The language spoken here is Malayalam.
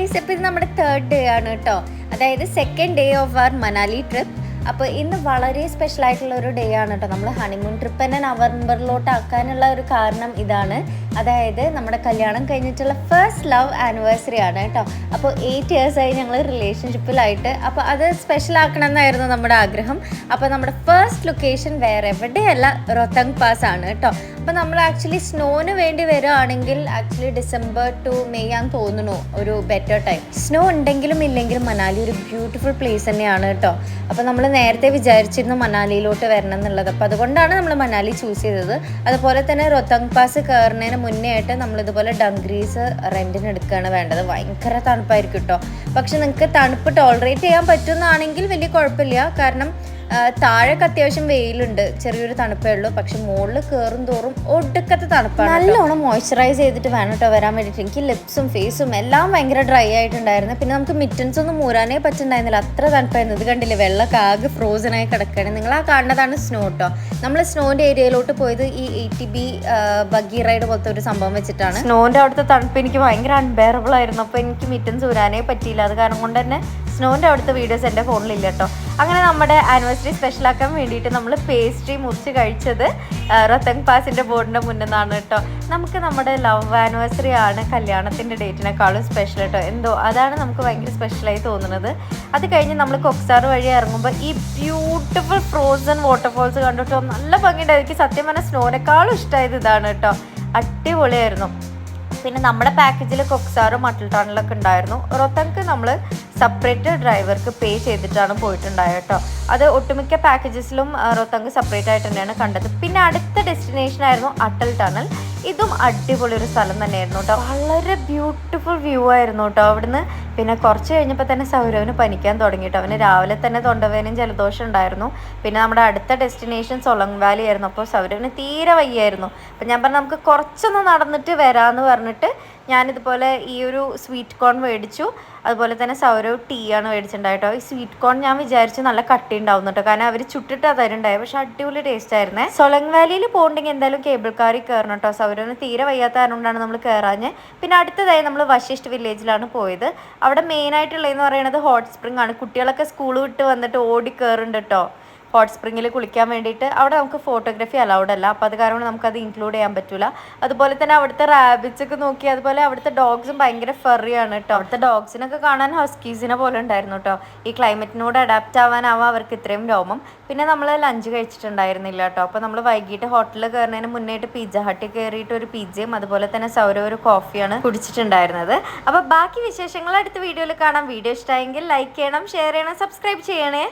ഗൈസ്, ഇപ്പോൾ ഇത് നമ്മുടെ 3rd ഡേ ആണ് കേട്ടോ. അതായത് 2nd day of our Manali trip. അപ്പോൾ ഇന്ന് വളരെ സ്പെഷ്യൽ ആയിട്ടുള്ള ഒരു ഡേ ആണ് കേട്ടോ. നമ്മൾ ഹണിമൂൺ ട്രിപ്പ് തന്നെ നവംബറിലോട്ട് ആക്കാനുള്ള ഒരു കാരണം ഇതാണ്. അതായത് നമ്മുടെ കല്യാണം കഴിഞ്ഞിട്ടുള്ള ഫസ്റ്റ് ലവ് ആനിവേഴ്സറി ആണ് കേട്ടോ. അപ്പോൾ 8 years ആയി ഞങ്ങൾ റിലേഷൻഷിപ്പിലായിട്ട്. അപ്പോൾ അത് സ്പെഷ്യൽ ആക്കണം എന്നായിരുന്നു നമ്മുടെ ആഗ്രഹം. അപ്പോൾ നമ്മുടെ ഫസ്റ്റ് ലൊക്കേഷൻ വേറെ എവിടെയല്ല, റോത്തങ് പാസ് ആണ് കേട്ടോ. അപ്പോൾ നമ്മൾ ആക്ച്വലി സ്നോന് വേണ്ടി വരികയാണെങ്കിൽ ഡിസംബർ ടു മെയ് ആണെന്ന് തോന്നുന്നു ഒരു ബെറ്റർ ടൈം. സ്നോ ഉണ്ടെങ്കിലും ഇല്ലെങ്കിലും മനാലി ഒരു ബ്യൂട്ടിഫുൾ പ്ലേസ് തന്നെയാണ് കേട്ടോ. അപ്പോൾ നമ്മൾ നേരത്തെ വിചാരിച്ചിരുന്നു മനാലിയിലോട്ട് വരണം എന്നുള്ളത്. അപ്പോൾ അതുകൊണ്ടാണ് നമ്മൾ മനാലി ചൂസ് ചെയ്തത്. അതുപോലെ തന്നെ റോത്തങ് പാസ് കയറുന്നതിന് മുന്നേ ആയിട്ട് നമ്മളിതുപോലെ ഡംഗ്രീസ് റെൻറ്റിന് എടുക്കുകയാണ് വേണ്ടത്. ഭയങ്കര തണുപ്പായിരിക്കും കേട്ടോ. പക്ഷെ നിങ്ങൾക്ക് തണുപ്പ് ടോളറേറ്റ് ചെയ്യാൻ പറ്റുന്നതാണെങ്കിൽ വലിയ കുഴപ്പമില്ല. കാരണം താഴേക്ക് അത്യാവശ്യം വെയിലുണ്ട്, ചെറിയൊരു തണുപ്പേ ഉള്ളൂ. പക്ഷെ മുകളിൽ കയറും തോറും ഒടുക്കത്തെ തണുപ്പാണ്. നല്ലോണം മോയ്സ്ചറൈസ് ചെയ്തിട്ട് വേണം കേട്ടോ വരാൻ വേണ്ടിയിട്ട്. എനിക്ക് ലിപ്സും ഫേസും എല്ലാം ഭയങ്കര ഡ്രൈ ആയിട്ടുണ്ടായിരുന്നു. പിന്നെ നമുക്ക് മിറ്റൻസ് ഒന്നും മൂരാനേ പറ്റുന്നുണ്ടായിരുന്നില്ല, അത്ര തണുപ്പായിരുന്നു. ഇത് കണ്ടില്ലേ, വെള്ളമൊക്കെ ആകെ ഫ്രോസൺ ആയി കിടക്കുകയാണ്. നിങ്ങൾ ആ കാണുന്നതാണ് സ്നോ കേട്ടോ. നമ്മൾ സ്നോന്റെ ഏരിയയിലോട്ട് പോയത് ഈ ATV ബഗ്ഗി റൈഡ് പോലത്തെ ഒരു സംഭവം വെച്ചിട്ടാണ്. സ്നോന്റെ അവിടുത്തെ തണുപ്പ് എനിക്ക് ഭയങ്കര അൺബെയറബിൾ ആയിരുന്നു. അപ്പോൾ എനിക്ക് മിറ്റൻസ് ഊരാനേ പറ്റിയില്ല. അത് കാരണം കൊണ്ട് തന്നെ സ്നോന്റെ അവിടുത്തെ വീഡിയോസ് എൻ്റെ ഫോണിലില്ല കേട്ടോ. അങ്ങനെ നമ്മുടെ ആനിവേഴ്സറി സ്പെഷ്യലാക്കാൻ വേണ്ടിയിട്ട് നമ്മൾ പേസ്ട്രി മുറിച്ച് കഴിച്ചത് റോത്തങ് പാസിൻ്റെ ബോർഡിൻ്റെ മുന്നിൽ നിന്നാണ് കേട്ടോ. നമുക്ക് നമ്മുടെ ലവ് ആനിവേഴ്സറി ആണ് കല്യാണത്തിൻ്റെ ഡേറ്റിനേക്കാളും സ്പെഷ്യൽ കേട്ടോ. എന്തോ അതാണ് നമുക്ക് ഭയങ്കര സ്പെഷ്യലായി തോന്നുന്നത്. അത് കഴിഞ്ഞ് നമ്മൾ കൊക്സാർ വഴി ഇറങ്ങുമ്പോൾ ഈ ബ്യൂട്ടിഫുൾ ഫ്രോസൺ വാട്ടർഫോൾസ് കണ്ടിട്ടോ നല്ല ഭംഗിയുണ്ട്. എനിക്ക് സത്യം പറഞ്ഞാൽ സ്നോനേക്കാളും ഇഷ്ടമായത് ഇതാണ് കേട്ടോ. അടിപൊളിയായിരുന്നു. പിന്നെ നമ്മുടെ പാക്കേജിൽ കൊക്സാറും മട്ടിൽ ടണലൊക്കെ ഉണ്ടായിരുന്നു. റോത്തങ്ക്ക് നമ്മൾ സെപ്പറേറ്റ് ഡ്രൈവർക്ക് പേ ചെയ്തിട്ടാണ് പോയിട്ടുണ്ടായത് കേട്ടോ. അത് ഒട്ടുമിക്ക പാക്കേജസിലും റോത്തങ്ക് സെപ്പറേറ്റ് ആയിട്ട് തന്നെയാണ് കണ്ടത്. പിന്നെ അടുത്ത ഡെസ്റ്റിനേഷൻ ആയിരുന്നു അട്ടൽ ടണൽ. ഇതും അടിപൊളി ഒരു സ്ഥലം തന്നെയായിരുന്നു കേട്ടോ. വളരെ ബ്യൂട്ടിഫുൾ വ്യൂ ആയിരുന്നു കേട്ടോ അവിടുന്ന്. പിന്നെ കുറച്ച് കഴിഞ്ഞപ്പോൾ തന്നെ സൗരവിന് പനിക്കാൻ തുടങ്ങി കേട്ടോ. അവന് രാവിലെ തന്നെ തൊണ്ടവേദനയും ജലദോഷം ഉണ്ടായിരുന്നു. പിന്നെ നമ്മുടെ അടുത്ത ഡെസ്റ്റിനേഷൻ സൊളങ് വാലി ആയിരുന്നു. അപ്പോൾ സൗരവിന് തീരെ വയ്യായിരുന്നു. അപ്പം ഞാൻ പറഞ്ഞു നമുക്ക് കുറച്ചൊന്ന് നടന്നിട്ട് വരാമെന്ന് പറഞ്ഞിട്ട് ഞാനിതുപോലെ ഈ ഒരു സ്വീറ്റ് കോൺ മേടിച്ചു. അതുപോലെ തന്നെ സൗരവ് ടീ ആണ് മേടിച്ചിട്ടുണ്ടായിട്ടോ. ഈ സ്വീറ്റ് കോൺ ഞാൻ വിചാരിച്ചു നല്ല കട്ടി ഉണ്ടാവും കേട്ടോ, കാരണം അവർ ചുട്ടിട്ട് തരുന്നുണ്ടായി. പക്ഷെ അടിപൊളി ടേസ്റ്റ് ആയിരുന്നേ. സൊളങ് വാലിയിൽ പോകണമെങ്കിൽ എന്തായാലും കേബിൾ കാറിൽ കയറണം കേട്ടോ. സൗരവിന് തീരെ വയ്യാത്ത കാരണം കൊണ്ടാണ് നമ്മൾ കയറാഞ്ഞ്. പിന്നെ അടുത്തതായി നമ്മൾ വശിഷ്ഠ വില്ലേജിലാണ് പോയത്. അവിടെ മെയിനായിട്ടുള്ളതെന്ന് പറയുന്നത് ഹോട്ട് സ്പ്രിംഗ് ആണ്. കുട്ടികളൊക്കെ സ്കൂൾ വിട്ട് വന്നിട്ട് ഓടി കയറുന്നുണ്ട് കേട്ടോ ഹോട്ട് സ്പ്രിങ്ങിൽ കുളിക്കാൻ വേണ്ടിയിട്ട്. അവിടെ നമുക്ക് ഫോട്ടോഗ്രാഫി അലൗഡ് അല്ല, അപ്പോൾ അത് കാരണം നമുക്കത് ഇൻക്ലൂഡ് ചെയ്യാൻ പറ്റില്ല. അതുപോലെ തന്നെ അവിടുത്തെ റാബിറ്റ്സൊക്കെ നോക്കി. അതുപോലെ അവിടുത്തെ ഡോഗ്സും ഭയങ്കര ഫെറിയാണ് കേട്ടോ. അവിടുത്തെ ഡോഗ്സിനൊക്കെ കാണാൻ ഹസ്കീസിനെ പോലെ ഉണ്ടായിരുന്നു കേട്ടോ. ഈ ക്ലൈമറ്റിനോട് അഡാപ്റ്റ് ആവാനാവാം അവർക്ക് ഇത്രയും രോമം. പിന്നെ നമ്മൾ ലഞ്ച് കഴിച്ചിട്ടുണ്ടായിരുന്നില്ല കേട്ടോ. അപ്പോൾ നമ്മൾ വൈകിട്ട് ഹോട്ടലിൽ കയറുന്നതിന് മുന്നേയിട്ട് പിസ്സ ഹട്ടിൽ കയറിയിട്ട് ഒരു പിസ്സയും അതുപോലെ തന്നെ സൗരവ് ഒരു കോഫിയാണ് കുടിച്ചിട്ടുണ്ടായിരുന്നത്. അപ്പോൾ ബാക്കി വിശേഷങ്ങൾ അടുത്ത വീഡിയോയിൽ കാണാം. വീഡിയോ ഇഷ്ടമായെങ്കിൽ ലൈക്ക് ചെയ്യണം, ഷെയർ ചെയ്യണം, സബ്സ്ക്രൈബ് ചെയ്യണേ.